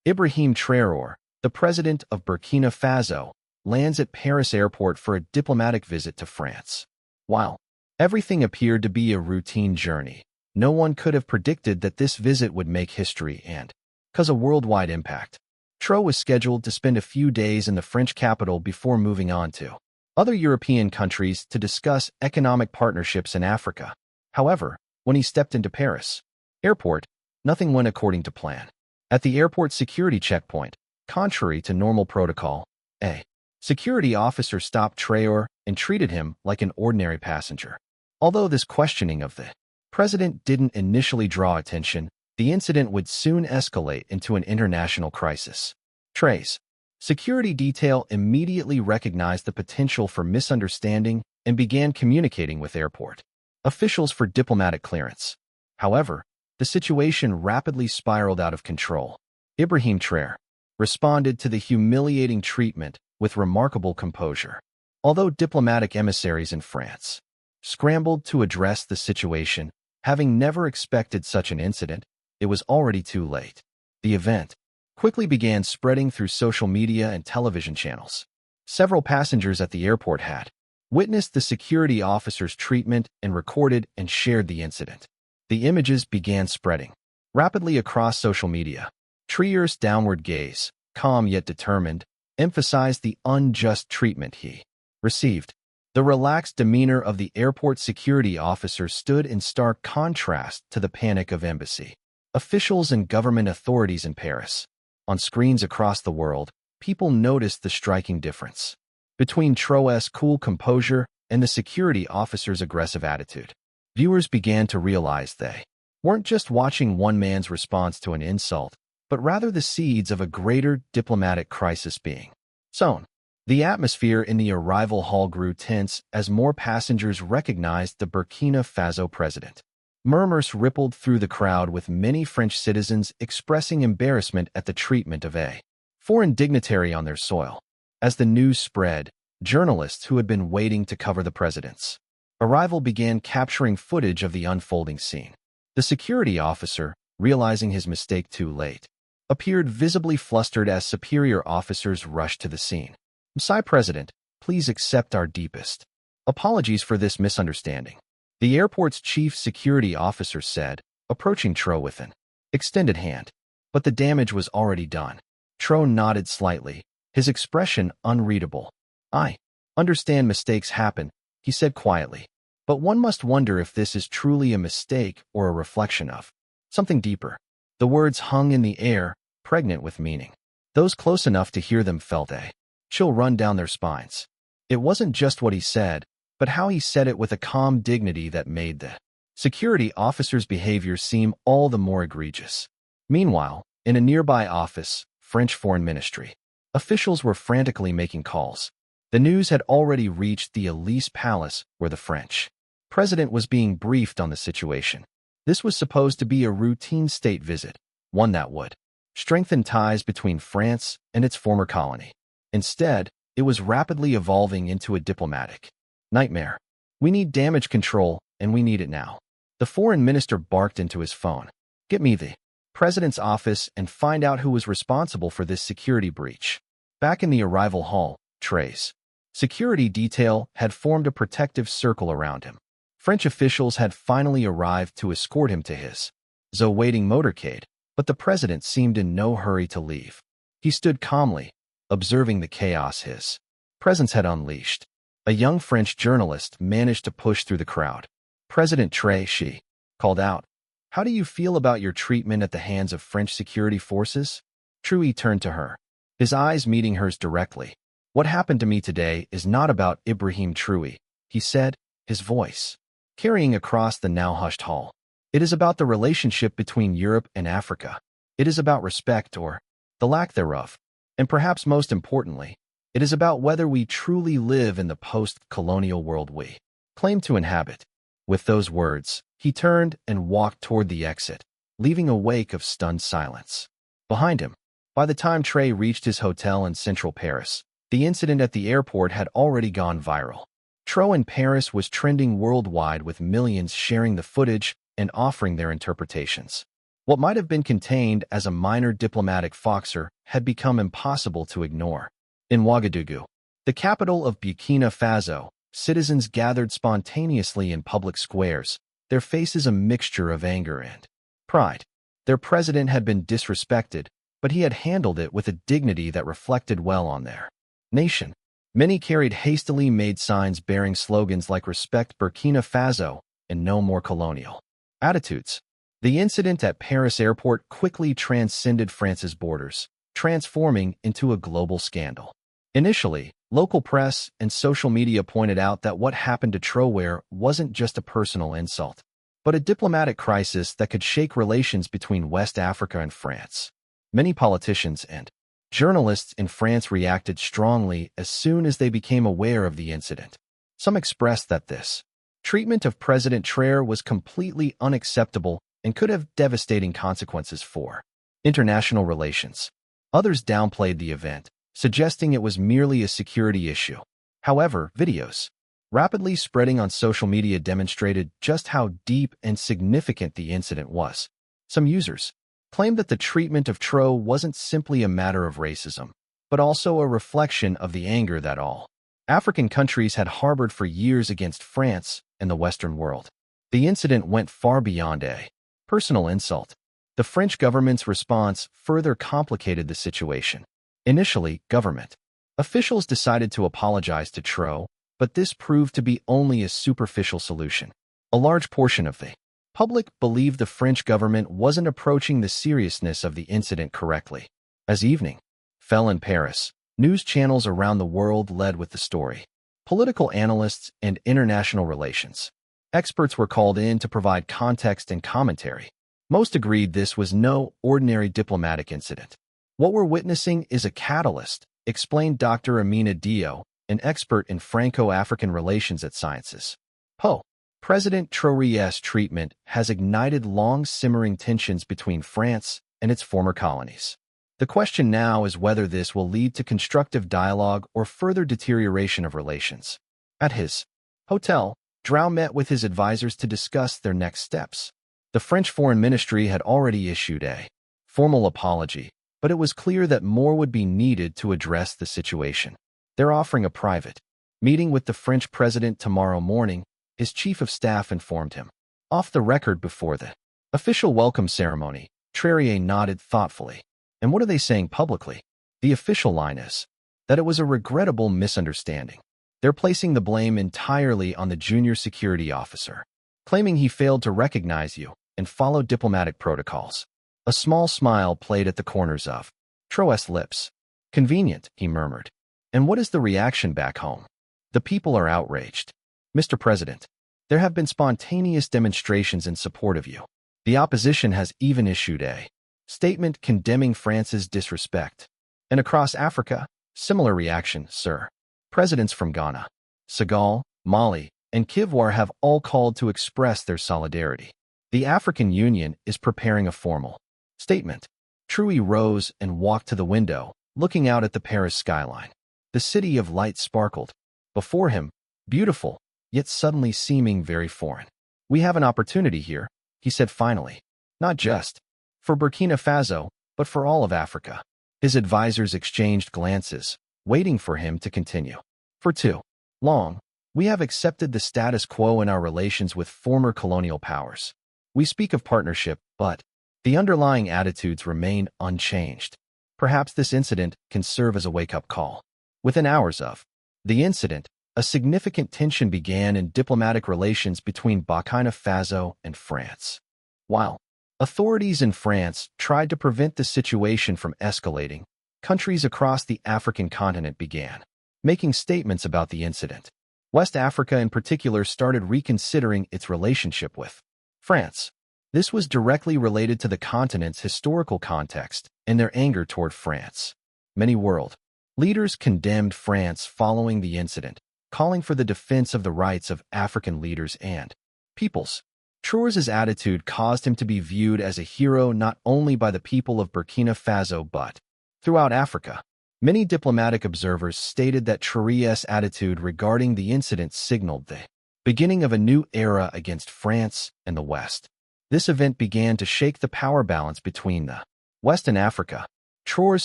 Ibrahim Traoré, the president of Burkina Faso, lands at Paris airport for a diplomatic visit to France. While everything appeared to be a routine journey, no one could have predicted that this visit would make history and cause a worldwide impact. Traoré was scheduled to spend a few days in the French capital before moving on to other European countries to discuss economic partnerships in Africa. However, when he stepped into Paris airport, nothing went according to plan. At the airport security checkpoint, contrary to normal protocol, a security officer stopped Traoré and treated him like an ordinary passenger. Although this questioning of the president didn't initially draw attention, the incident would soon escalate into an international crisis. Traoré security detail immediately recognized the potential for misunderstanding and began communicating with airport officials for diplomatic clearance. However, the situation rapidly spiraled out of control. Ibrahim Traoré responded to the humiliating treatment with remarkable composure. Although diplomatic emissaries in France scrambled to address the situation, having never expected such an incident, it was already too late. The event quickly began spreading through social media and television channels. Several passengers at the airport had witnessed the security officer's treatment and recorded and shared the incident. The images began spreading rapidly across social media. Traoré's downward gaze, calm yet determined, emphasized the unjust treatment he received. The relaxed demeanor of the airport security officer stood in stark contrast to the panic of embassy officials and government authorities in Paris. On screens across the world, people noticed the striking difference between Traoré's cool composure and the security officer's aggressive attitude. Viewers began to realize they weren't just watching one man's response to an insult, but rather the seeds of a greater diplomatic crisis being sown. The atmosphere in the arrival hall grew tense as more passengers recognized the Burkina Faso president. Murmurs rippled through the crowd, with many French citizens expressing embarrassment at the treatment of a foreign dignitary on their soil. As the news spread, journalists who had been waiting to cover the president's arrival began capturing footage of the unfolding scene. The security officer, realizing his mistake too late, appeared visibly flustered as superior officers rushed to the scene. "Mr. President, please accept our deepest apologies for this misunderstanding," the airport's chief security officer said, approaching Traoré with an extended hand. But the damage was already done. Traoré nodded slightly, his expression unreadable. "I understand mistakes happen," he said quietly. "But one must wonder if this is truly a mistake or a reflection of something deeper." The words hung in the air, pregnant with meaning. Those close enough to hear them felt a chill run down their spines. It wasn't just what he said, but how he said it with a calm dignity that made the security officer's behavior seem all the more egregious. Meanwhile, in a nearby office, French Foreign Ministry officials were frantically making calls. The news had already reached the Élysée Palace, where the French president was being briefed on the situation. This was supposed to be a routine state visit, one that would strengthen ties between France and its former colony. Instead, it was rapidly evolving into a diplomatic nightmare. "We need damage control, and we need it now." The foreign minister barked into his phone. "Get me the president's office and find out who was responsible for this security breach." Back in the arrival hall, Traoré's security detail had formed a protective circle around him. French officials had finally arrived to escort him to his waiting motorcade, but the president seemed in no hurry to leave. He stood calmly, observing the chaos his presence had unleashed. A young French journalist managed to push through the crowd. "President Traoré," she called out, "how do you feel about your treatment at the hands of French security forces?" Traoré turned to her, his eyes meeting hers directly. "What happened to me today is not about Ibrahim Traoré," he said, his voice carrying across the now hushed hall. "It is about the relationship between Europe and Africa. It is about respect, or the lack thereof. And perhaps most importantly, it is about whether we truly live in the post-colonial world we claim to inhabit." With those words, he turned and walked toward the exit, leaving a wake of stunned silence behind him. By the time Traoré reached his hotel in central Paris, the incident at the airport had already gone viral. Traoré in Paris was trending worldwide, with millions sharing the footage and offering their interpretations. What might have been contained as a minor diplomatic foxer had become impossible to ignore. In Ouagadougou, the capital of Burkina Faso, citizens gathered spontaneously in public squares, their faces a mixture of anger and pride. Their president had been disrespected, but he had handled it with a dignity that reflected well on their nation. Many carried hastily made signs bearing slogans like "Respect Burkina Faso" and "No More Colonial Attitudes." The incident at Paris airport quickly transcended France's borders, transforming into a global scandal. Initially, local press and social media pointed out that what happened to Traoré wasn't just a personal insult, but a diplomatic crisis that could shake relations between West Africa and France. Many politicians and journalists in France reacted strongly as soon as they became aware of the incident. Some expressed that this treatment of President Traoré was completely unacceptable and could have devastating consequences for international relations. Others downplayed the event, suggesting it was merely a security issue. However, videos rapidly spreading on social media demonstrated just how deep and significant the incident was. Some users claimed that the treatment of Traoré wasn't simply a matter of racism, but also a reflection of the anger that all African countries had harbored for years against France and the Western world. The incident went far beyond a personal insult. The French government's response further complicated the situation. Initially, government officials decided to apologize to Traoré, but this proved to be only a superficial solution. A large portion of the public believed the French government wasn't approaching the seriousness of the incident correctly. As evening fell in Paris, news channels around the world led with the story. Political analysts and international relations experts were called in to provide context and commentary. Most agreed this was no ordinary diplomatic incident. What we're witnessing is a catalyst, explained Dr. Amina Dio, an expert in Franco-African relations at Sciences Po. President Traoré's treatment has ignited long-simmering tensions between France and its former colonies. The question now is whether this will lead to constructive dialogue or further deterioration of relations. At his hotel, Traoré met with his advisors to discuss their next steps. The French Foreign Ministry had already issued a formal apology, but it was clear that more would be needed to address the situation. They're offering a private meeting with the French president tomorrow morning, his chief of staff informed him. Off the record before the official welcome ceremony, Traoré nodded thoughtfully. And what are they saying publicly? The official line is that it was a regrettable misunderstanding. They're placing the blame entirely on the junior security officer, claiming he failed to recognize you and follow diplomatic protocols. A small smile played at the corners of Traoré's lips. Convenient, he murmured. And what is the reaction back home? The people are outraged. Mr. President, there have been spontaneous demonstrations in support of you. The opposition has even issued a statement condemning France's disrespect. And across Africa, similar reaction, sir. Presidents from Ghana, Senegal, Mali, and Kivu have all called to express their solidarity. The African Union is preparing a formal statement. Traoré rose and walked to the window, looking out at the Paris skyline. The city of light sparkled before him, beautiful, yet suddenly seeming very foreign. We have an opportunity here, he said finally. Not just for Burkina Faso, but for all of Africa. His advisors exchanged glances, waiting for him to continue. For too long, we have accepted the status quo in our relations with former colonial powers. We speak of partnership, but the underlying attitudes remain unchanged. Perhaps this incident can serve as a wake-up call. Within hours of the incident, a significant tension began in diplomatic relations between Burkina Faso and France. While authorities in France tried to prevent the situation from escalating, countries across the African continent began making statements about the incident. West Africa in particular started reconsidering its relationship with France. This was directly related to the continent's historical context and their anger toward France. Many world leaders condemned France following the incident, calling for the defense of the rights of African leaders and peoples. Traoré's attitude caused him to be viewed as a hero not only by the people of Burkina Faso but throughout Africa. Many diplomatic observers stated that Traoré's attitude regarding the incident signaled the beginning of a new era against France and the West. This event began to shake the power balance between the West and Africa. Traoré's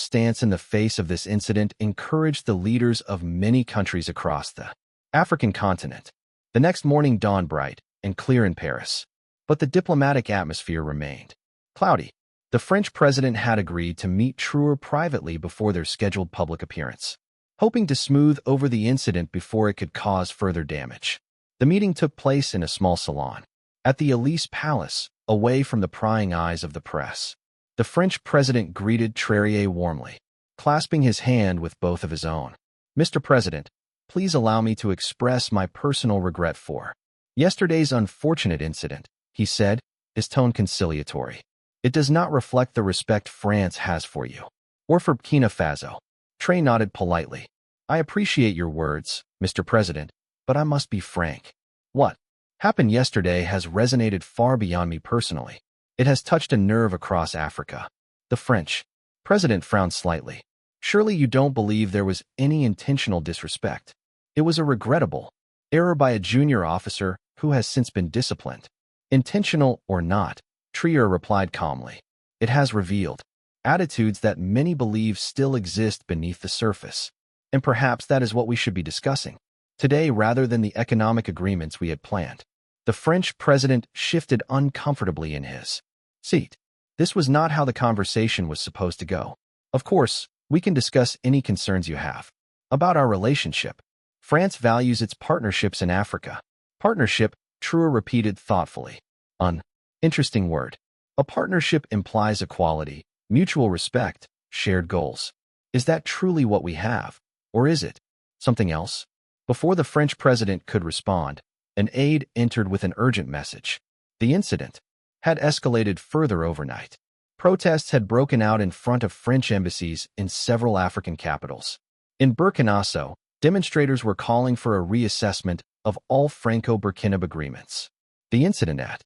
stance in the face of this incident encouraged the leaders of many countries across the African continent. The next morning dawned bright and clear in Paris, but the diplomatic atmosphere remained cloudy. The French president had agreed to meet Traoré privately before their scheduled public appearance, hoping to smooth over the incident before it could cause further damage. The meeting took place in a small salon at the Élysée Palace, away from the prying eyes of the press. The French president greeted Traoré warmly, clasping his hand with both of his own. "Mr. President, please allow me to express my personal regret for yesterday's unfortunate incident," he said, his tone conciliatory. "It does not reflect the respect France has for you or for Burkina Faso." Traoré nodded politely. "I appreciate your words, Mr. President, but I must be frank. What happened yesterday has resonated far beyond me personally. It has touched a nerve across Africa." The French president frowned slightly. "Surely you don't believe there was any intentional disrespect? It was a regrettable error by a junior officer who has since been disciplined." "Intentional or not," Traoré replied calmly, "it has revealed attitudes that many believe still exist beneath the surface. And perhaps that is what we should be discussing today rather than the economic agreements we had planned." The French president shifted uncomfortably in his seat. This was not how the conversation was supposed to go. "Of course, we can discuss any concerns you have about our relationship. France values its partnerships in Africa." Partnership, Traoré repeated thoughtfully. An interesting word. A partnership implies equality, mutual respect, shared goals. Is that truly what we have? Or is it something else? Before the French president could respond, an aide entered with an urgent message. The incident had escalated further overnight. Protests had broken out in front of French embassies in several African capitals. In Burkina Faso, demonstrators were calling for a reassessment of all Franco-Burkina agreements. The incident at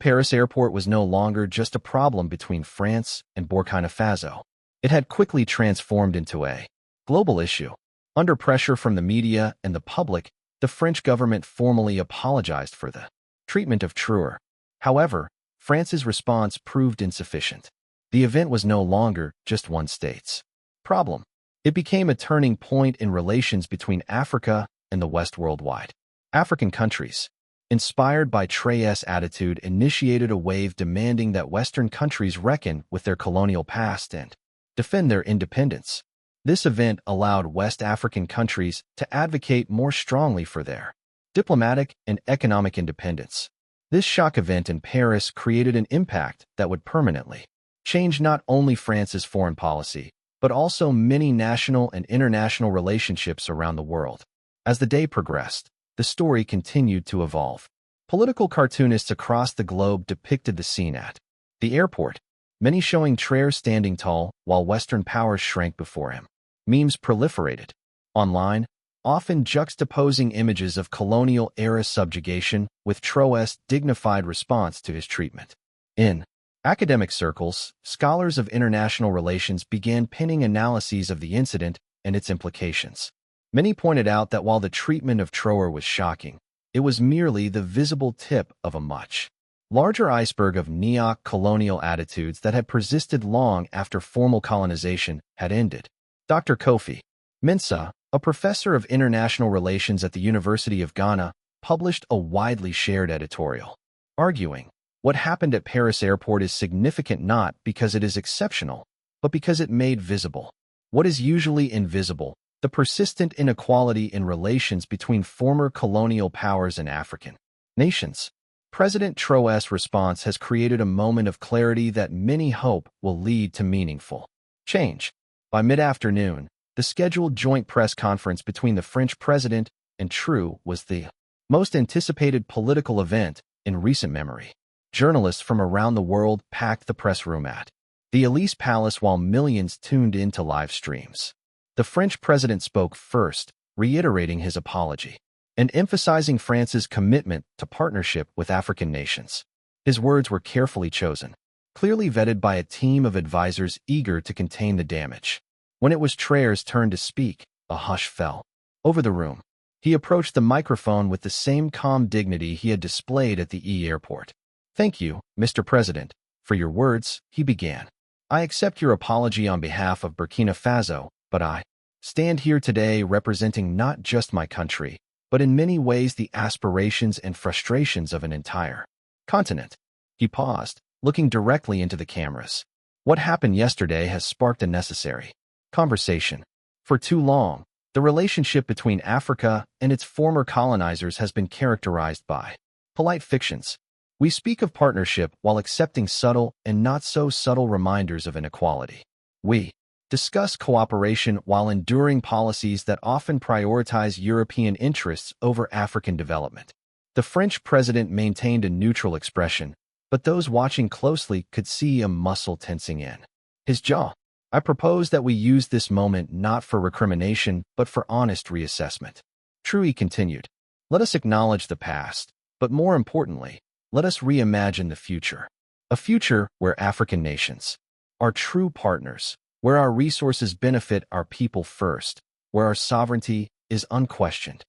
Paris airport was no longer just a problem between France and Burkina Faso. It had quickly transformed into a global issue. Under pressure from the media and the public, the French government formally apologized for the treatment of Traoré. However, France's response proved insufficient. The event was no longer just one state's problem. It became a turning point in relations between Africa and the West worldwide. African countries, inspired by Traoré's attitude, initiated a wave demanding that Western countries reckon with their colonial past and defend their independence. This event allowed West African countries to advocate more strongly for their diplomatic and economic independence. This shock event in Paris created an impact that would permanently change not only France's foreign policy, but also many national and international relationships around the world. As the day progressed, the story continued to evolve. Political cartoonists across the globe depicted the scene at the airport, many showing Traoré standing tall while Western powers shrank before him. Memes proliferated online, often juxtaposing images of colonial-era subjugation with Traoré's dignified response to his treatment. In academic circles, scholars of international relations began penning analyses of the incident and its implications. Many pointed out that while the treatment of Traoré was shocking, it was merely the visible tip of a much larger iceberg of neo-colonial attitudes that had persisted long after formal colonization had ended. Dr. Kofi Mensah, a professor of international relations at the University of Ghana, published a widely shared editorial, arguing, "What happened at Paris airport is significant not because it is exceptional, but because it made visible what is usually invisible: the persistent inequality in relations between former colonial powers and African nations." President Traoré's response has created a moment of clarity that many hope will lead to meaningful change. By mid-afternoon, the scheduled joint press conference between the French president and Traoré was the most anticipated political event in recent memory. Journalists from around the world packed the press room at the Élysée Palace while millions tuned into live streams. The French president spoke first, reiterating his apology and emphasizing France's commitment to partnership with African nations. His words were carefully chosen, clearly vetted by a team of advisors eager to contain the damage. When it was Traoré's turn to speak, a hush fell over the room. He approached the microphone with the same calm dignity he had displayed at the airport. Thank you, Mr. President, for your words, he began. I accept your apology on behalf of Burkina Faso, but I stand here today representing not just my country, but in many ways the aspirations and frustrations of an entire continent. He paused, looking directly into the cameras. What happened yesterday has sparked a necessary conversation. For too long, the relationship between Africa and its former colonizers has been characterized by polite fictions. We speak of partnership while accepting subtle and not so subtle reminders of inequality. We discuss cooperation while enduring policies that often prioritize European interests over African development. The French president maintained a neutral expression, but those watching closely could see a muscle tensing in his jaw. I propose that we use this moment not for recrimination, but for honest reassessment. Traoré continued. Let us acknowledge the past, but more importantly, let us reimagine the future. A future where African nations are true partners, where our resources benefit our people first, where our sovereignty is unquestioned.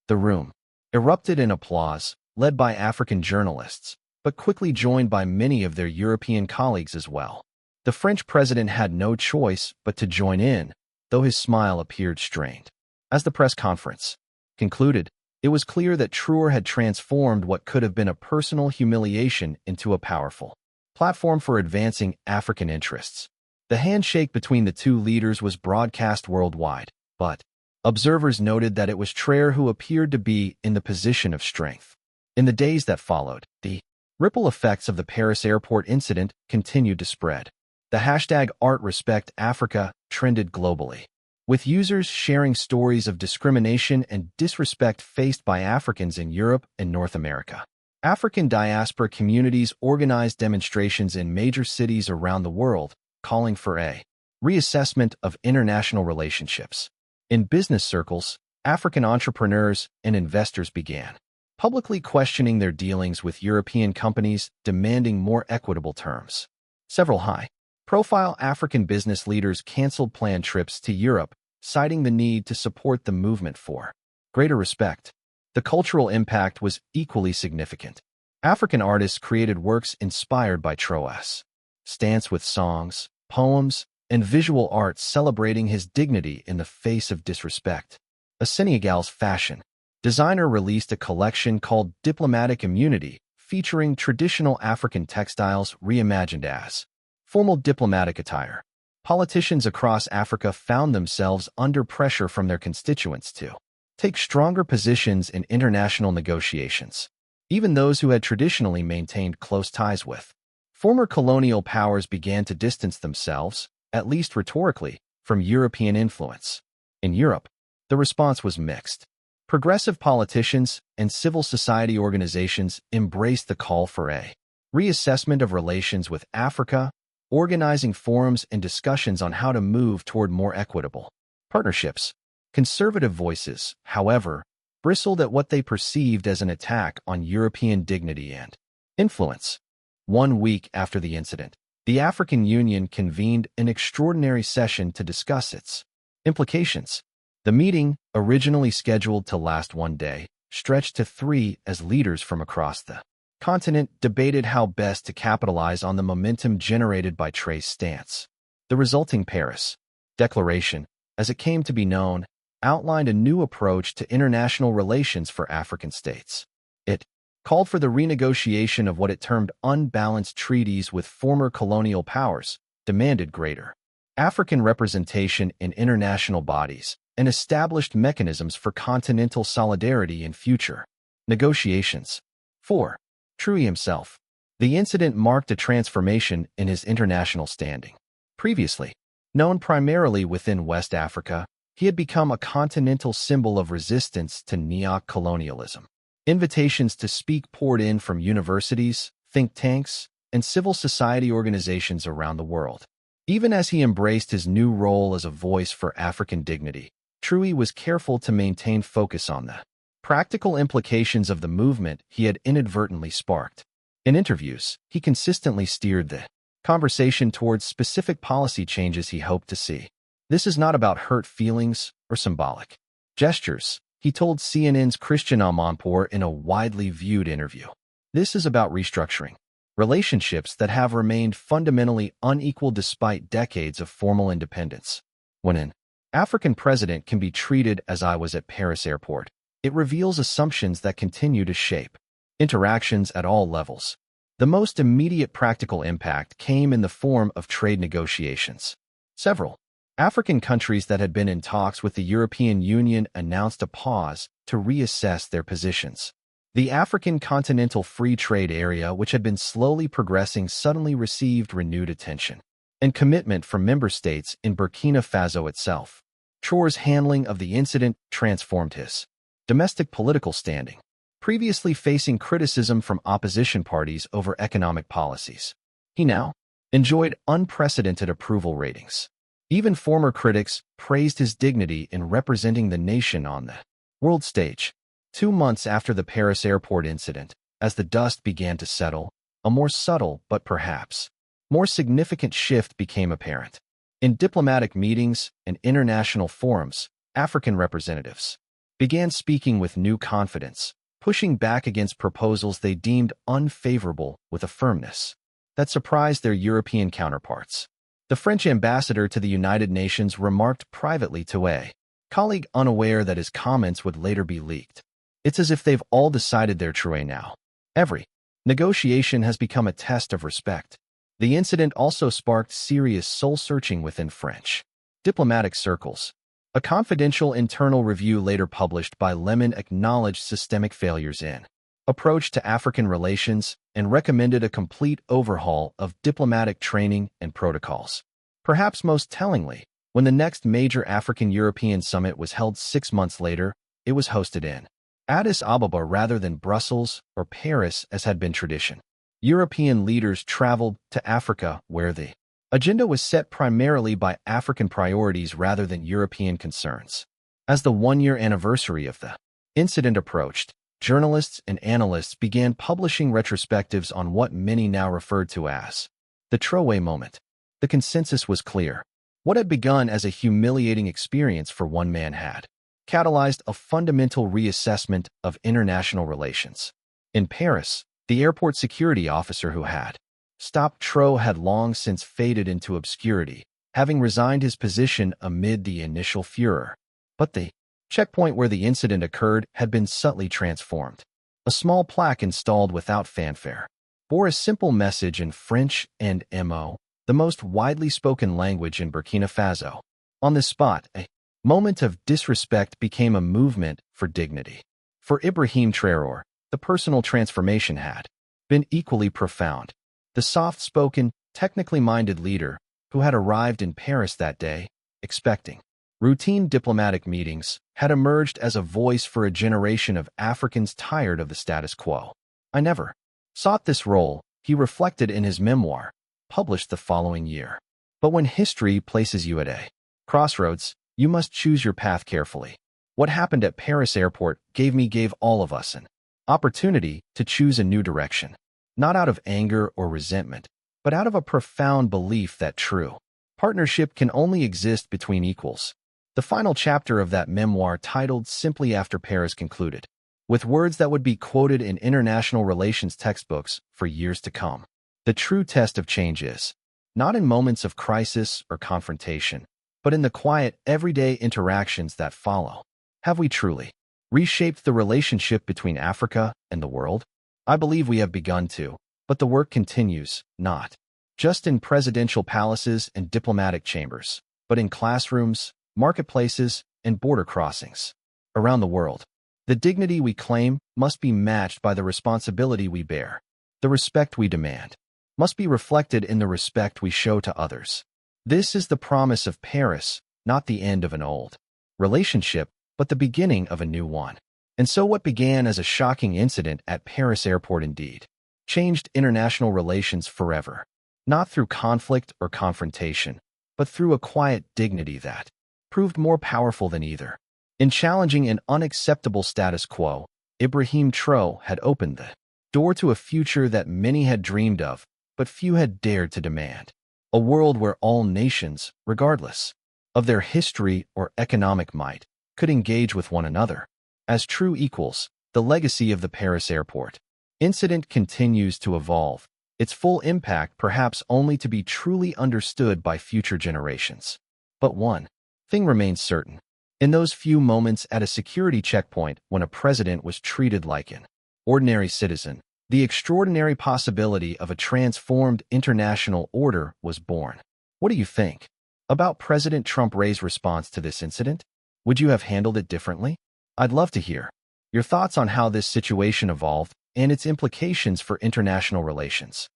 The room erupted in applause, led by African journalists, but quickly joined by many of their European colleagues as well. The French president had no choice but to join in, though his smile appeared strained. As the press conference concluded, it was clear that Traoré had transformed what could have been a personal humiliation into a powerful platform for advancing African interests. The handshake between the two leaders was broadcast worldwide, but observers noted that it was Traoré who appeared to be in the position of strength. In the days that followed, the ripple effects of the Paris airport incident continued to spread. The hashtag #ArtRespectAfrica trended globally, with users sharing stories of discrimination and disrespect faced by Africans in Europe and North America. African diaspora communities organized demonstrations in major cities around the world, calling for a reassessment of international relationships. In business circles, African entrepreneurs and investors began publicly questioning their dealings with European companies, demanding more equitable terms. Several high-profile African business leaders canceled planned trips to Europe, citing the need to support the movement for greater respect. The cultural impact was equally significant. African artists created works inspired by Traoré's stance with songs, poems, and visual art celebrating his dignity in the face of disrespect. A Senegalese fashion designer released a collection called Diplomatic Immunity, featuring traditional African textiles reimagined as formal diplomatic attire. Politicians across Africa found themselves under pressure from their constituents to take stronger positions in international negotiations, even those who had traditionally maintained close ties with former colonial powers began to distance themselves, at least rhetorically, from European influence. In Europe, the response was mixed. Progressive politicians and civil society organizations embraced the call for a reassessment of relations with Africa, organizing forums and discussions on how to move toward more equitable partnerships. Conservative voices, however, bristled at what they perceived as an attack on European dignity and influence. 1 week after the incident, the African Union convened an extraordinary session to discuss its implications. The meeting, originally scheduled to last 1 day, stretched to 3 as leaders from across the continent debated how best to capitalize on the momentum generated by Traoré's stance. The resulting Paris Declaration, as it came to be known, outlined a new approach to international relations for African states. It called for the renegotiation of what it termed unbalanced treaties with former colonial powers, demanded greater African representation in international bodies, and established mechanisms for continental solidarity in future negotiations. 4. Traoré himself. The incident marked a transformation in his international standing. Previously known primarily within West Africa, he had become a continental symbol of resistance to neo-colonialism. Invitations to speak poured in from universities, think tanks, and civil society organizations around the world. Even as he embraced his new role as a voice for African dignity, Traoré was careful to maintain focus on the practical implications of the movement he had inadvertently sparked. In interviews, he consistently steered the conversation towards specific policy changes he hoped to see. This is not about hurt feelings or symbolic gestures, he told CNN's Christian Amanpour in a widely viewed interview. This is about restructuring relationships that have remained fundamentally unequal despite decades of formal independence. When an African president can be treated as I was at Paris airport, it reveals assumptions that continue to shape interactions at all levels. The most immediate practical impact came in the form of trade negotiations. Several African countries that had been in talks with the European Union announced a pause to reassess their positions. The African Continental Free Trade Area, which had been slowly progressing, suddenly received renewed attention and commitment from member states in Burkina Faso itself. Traoré's handling of the incident transformed his domestic political standing, previously facing criticism from opposition parties over economic policies. He now enjoyed unprecedented approval ratings. Even former critics praised his dignity in representing the nation on the world stage. 2 months after the Paris airport incident, as the dust began to settle, a more subtle but perhaps more significant shift became apparent. In diplomatic meetings and international forums, African representatives began speaking with new confidence, pushing back against proposals they deemed unfavorable with a firmness that surprised their European counterparts. The French ambassador to the United Nations remarked privately to a colleague, unaware that his comments would later be leaked, "It's as if they've all decided their Traoré now. Every negotiation has become a test of respect." The incident also sparked serious soul-searching within French diplomatic circles. A confidential internal review later published by Lemon acknowledged systemic failures in approach to African relations and recommended a complete overhaul of diplomatic training and protocols. Perhaps most tellingly, when the next major African-European summit was held 6 months later, it was hosted in Addis Ababa rather than Brussels or Paris as had been tradition. European leaders traveled to Africa where the agenda was set primarily by African priorities rather than European concerns. As the 1-year anniversary of the incident approached, journalists and analysts began publishing retrospectives on what many now referred to as the Traoré moment. The consensus was clear. What had begun as a humiliating experience for one man had catalyzed a fundamental reassessment of international relations. In Paris, the airport security officer who had stopped Traoré had long since faded into obscurity, having resigned his position amid the initial furor. But the checkpoint where the incident occurred had been subtly transformed. A small plaque installed without fanfare bore a simple message in French and Mo, the most widely spoken language in Burkina Faso. On the spot, a moment of disrespect became a movement for dignity. For Ibrahim Traoré, the personal transformation had been equally profound. The soft-spoken, technically minded leader who had arrived in Paris that day, expecting routine diplomatic meetings, had emerged as a voice for a generation of Africans tired of the status quo. "I never sought this role," he reflected in his memoir, published the following year. "But when history places you at a crossroads, you must choose your path carefully. What happened at Paris airport gave all of us an opportunity to choose a new direction, not out of anger or resentment, but out of a profound belief that true partnership can only exist between equals." The final chapter of that memoir, titled simply After Paris, concluded with words that would be quoted in international relations textbooks for years to come. The true test of change is not in moments of crisis or confrontation, but in the quiet, everyday interactions that follow. Have we truly reshaped the relationship between Africa and the world? I believe we have begun to, but the work continues, not just in presidential palaces and diplomatic chambers, but in classrooms, marketplaces, and border crossings around the world. The dignity we claim must be matched by the responsibility we bear. The respect we demand must be reflected in the respect we show to others. This is the promise of Paris, not the end of an old relationship, but the beginning of a new one. And so what began as a shocking incident at Paris airport indeed changed international relations forever, not through conflict or confrontation, but through a quiet dignity that proved more powerful than either. In challenging an unacceptable status quo, Ibrahim Traoré had opened the door to a future that many had dreamed of, but few had dared to demand. A world where all nations, regardless of their history or economic might, could engage with one another as true equals. The legacy of the Paris airport incident continues to evolve, its full impact perhaps only to be truly understood by future generations. But one thing remains certain. In those few moments at a security checkpoint when a president was treated like an ordinary citizen, the extraordinary possibility of a transformed international order was born. What do you think about President Traoré's response to this incident? Would you have handled it differently? I'd love to hear your thoughts on how this situation evolved and its implications for international relations.